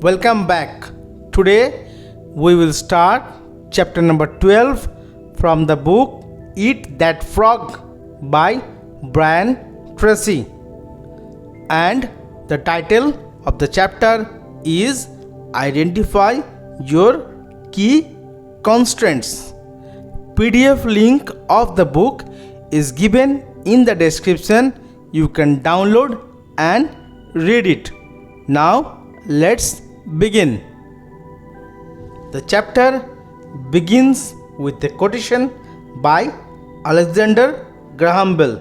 Welcome back. Today we will start chapter number 12 from the book Eat That Frog by Tracy. And the title of the chapter is Identify Your Key Constraints. PDF link of the book is given in the description. You can download and read it. Now let's begin. The chapter begins with a quotation by Alexander Graham Bell.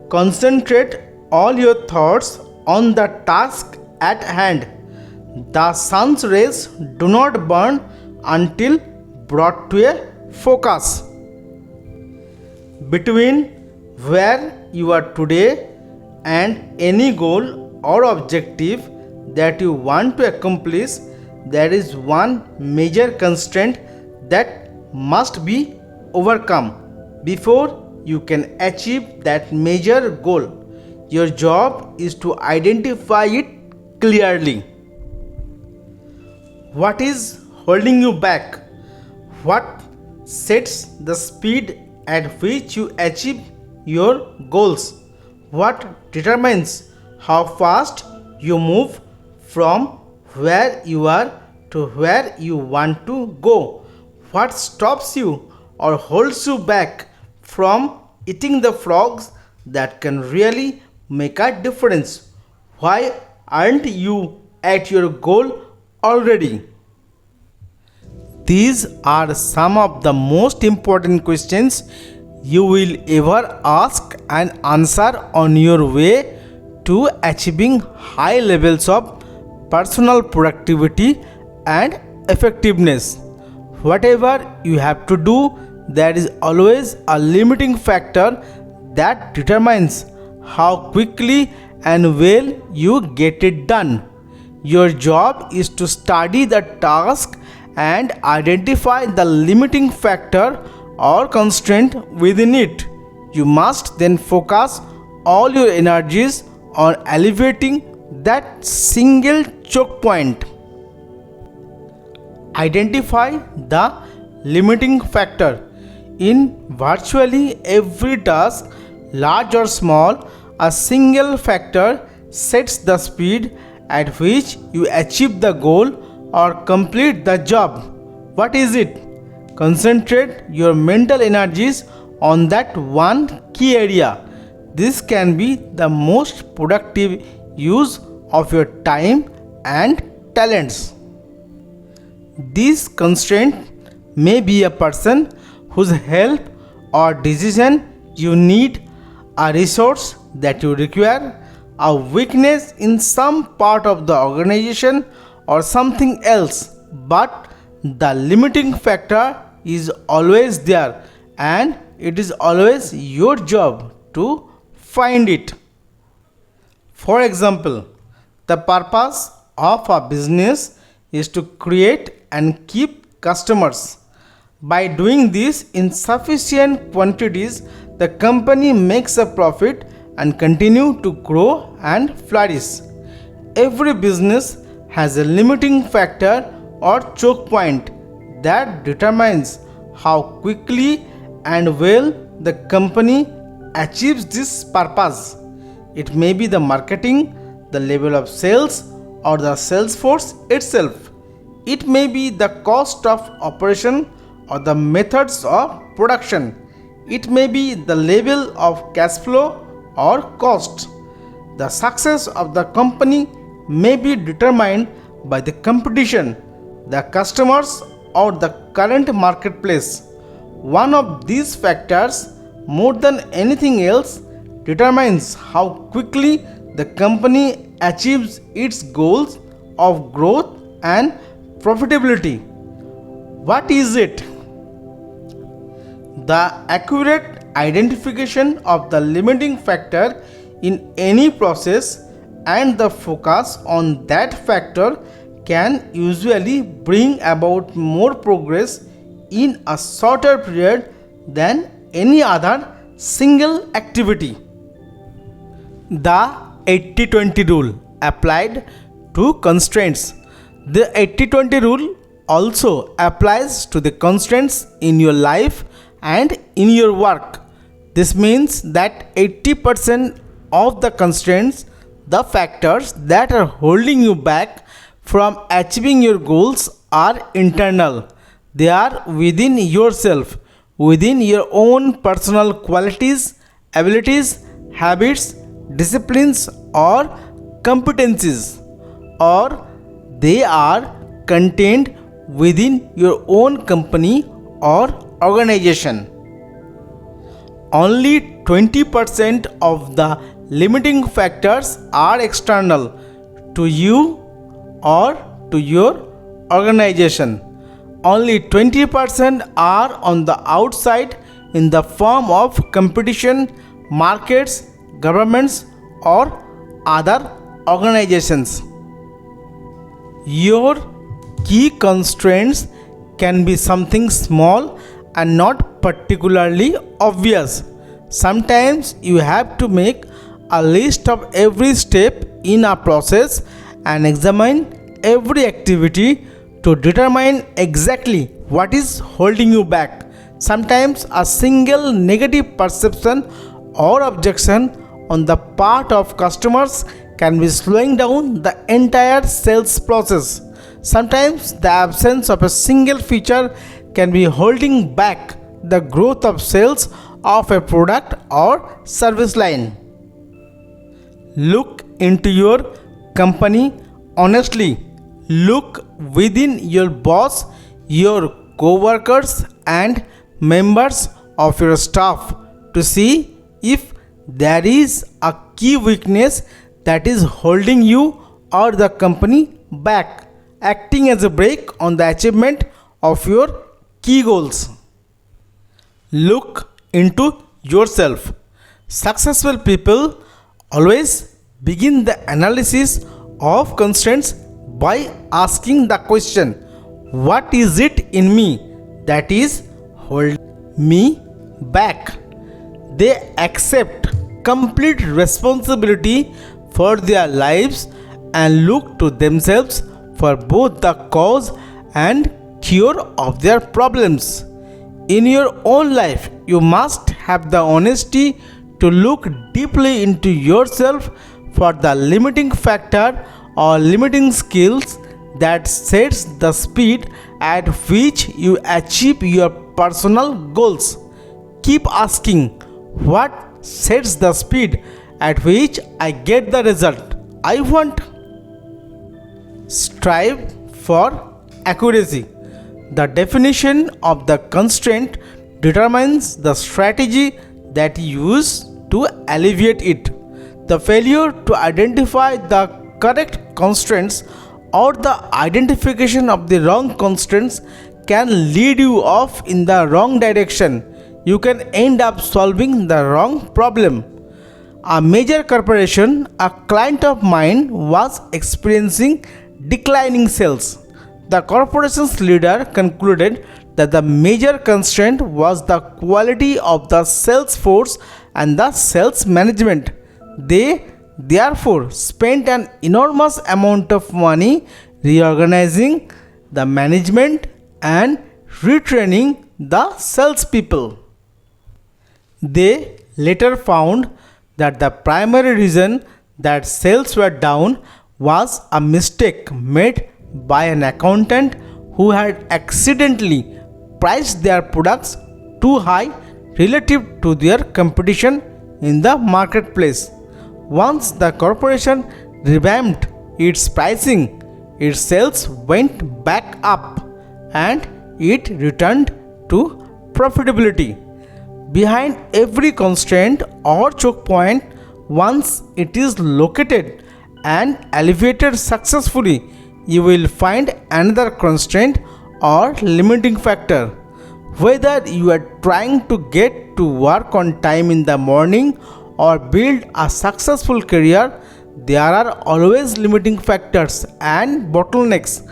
Concentrate all your thoughts on the task at hand. The sun's rays do not burn until brought to a focus. Between where you are today and any goal or objective that you want to accomplish, there is one major constraint that must be overcome before you can achieve that major goal. Your job is to identify it clearly. What is holding you back? What sets the speed at which you achieve your goals? What determines how fast you move from where you are to where you want to go? What stops you or holds you back from eating the frogs that can really make a difference? Why aren't you at your goal already? These are some of the most important questions you will ever ask and answer on your way to achieving high levels of personal productivity and effectiveness. Whatever you have to do, there is always a limiting factor that determines how quickly and well you get it done. Your job is to study the task and identify the limiting factor or constraint within it. You must then focus all your energies on elevating that single choke point. Identify the limiting factor. In virtually every task, large or small, a single factor sets the speed at which you achieve the goal or complete the job. What is it? Concentrate your mental energies on that one key area. This can be the most productive use of your time and talents. This constraint may be a person whose help or decision you need, a resource that you require, a weakness in some part of the organization, or something else. But the limiting factor is always there, and it is always your job to find it. For example, the purpose of a business is to create and keep customers. By doing this in sufficient quantities, the company makes a profit and continue to grow and flourish. Every business has a limiting factor or choke point that determines how quickly and well the company achieves this purpose. It may be the marketing, the level of sales, or the sales force itself. It may be the cost of operation or the methods of production. It may be the level of cash flow or cost. The success of the company may be determined by the competition, the customers, or the current marketplace. One of these factors, more than anything else, determines how quickly the company achieves its goals of growth and profitability. What is it? The accurate identification of the limiting factor in any process and the focus on that factor can usually bring about more progress in a shorter period than any other single activity. The 80-20 rule applied to constraints. The 80-20 rule also applies to the constraints in your life and in your work. This means that 80% of the constraints, the factors that are holding you back from achieving your goals, are internal. They are within yourself, within your own personal qualities, abilities, habits, disciplines, or competencies, or they are contained within your own company or organization. Only 20% of the limiting factors are external to you or to your organization. Only 20% are on the outside in the form of competition, markets, governments, or other organizations. Your key constraints can be something small and not particularly obvious. Sometimes you have to make a list of every step in a process and examine every activity to determine exactly what is holding you back. Sometimes a single negative perception or objection on the part of customers can be slowing down the entire sales process. Sometimes the absence of a single feature can be holding back the growth of sales of a product or service line. Look into your company honestly. Look within your boss, your co-workers, and members of your staff to see if there is a key weakness that is holding you or the company back, acting as a brake on the achievement of your key goals. Look into yourself. Successful people always begin the analysis of constraints by asking the question, what is it in me that is holding me back? They accept complete responsibility for their lives and look to themselves for both the cause and cure of their problems. In your own life, you must have the honesty to look deeply into yourself for the limiting factor or limiting skills that sets the speed at which you achieve your personal goals. Keep asking, what sets the speed at which I get the result I want? Strive for accuracy. The definition of the constraint determines the strategy that you use to alleviate it. The failure to identify the correct constraints or the identification of the wrong constraints can lead you off in the wrong direction. You can end up solving the wrong problem. A major corporation, a client of mine, was experiencing declining sales. The corporation's leader concluded that the major constraint was the quality of the sales force and the sales management. They therefore spent an enormous amount of money reorganizing the management and retraining the salespeople. They later found that the primary reason that sales were down was a mistake made by an accountant who had accidentally priced their products too high relative to their competition in the marketplace. Once the corporation revamped its pricing, its sales went back up and it returned to profitability. Behind every constraint or choke point, once it is located and alleviated successfully, you will find another constraint or limiting factor. Whether you are trying to get to work on time in the morning or build a successful career, there are always limiting factors and bottlenecks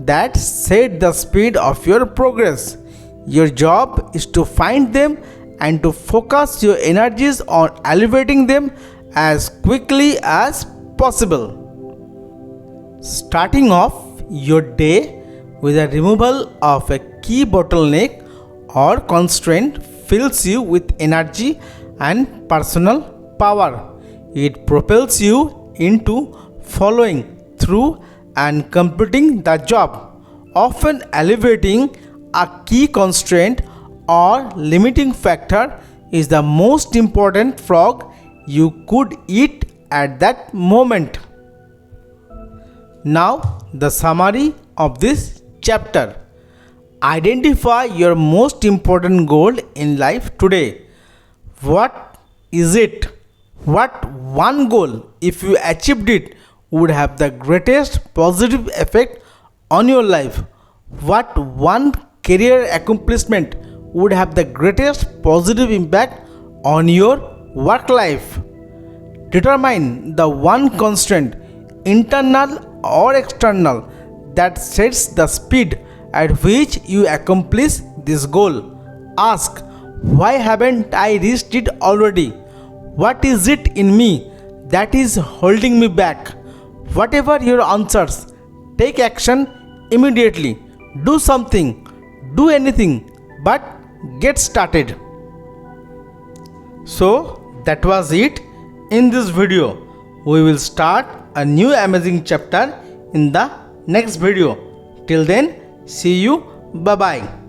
that set the speed of your progress. Your job is to find them and to focus your energies on elevating them as quickly as possible. Starting off, your day with the removal of a key bottleneck or constraint fills you with energy and personal power. It propels you into following through and completing the job, often alleviating a key constraint or limiting factor is the most important frog you could eat at that moment. Now, the summary of this chapter. Identify your most important goal in life today. What is it? What one goal, if you achieved it, would have the greatest positive effect on your life? What one career accomplishment would have the greatest positive impact on your work life? Determine the one constraint, internal or external, that sets the speed at which you accomplish this goal. Ask, why haven't I reached it already? What is it in me that is holding me back? Whatever your answers, take action immediately. Do something, do anything, but get started. So that was it in this video. We will start a new amazing chapter in the next video. Till then, see you. Bye bye.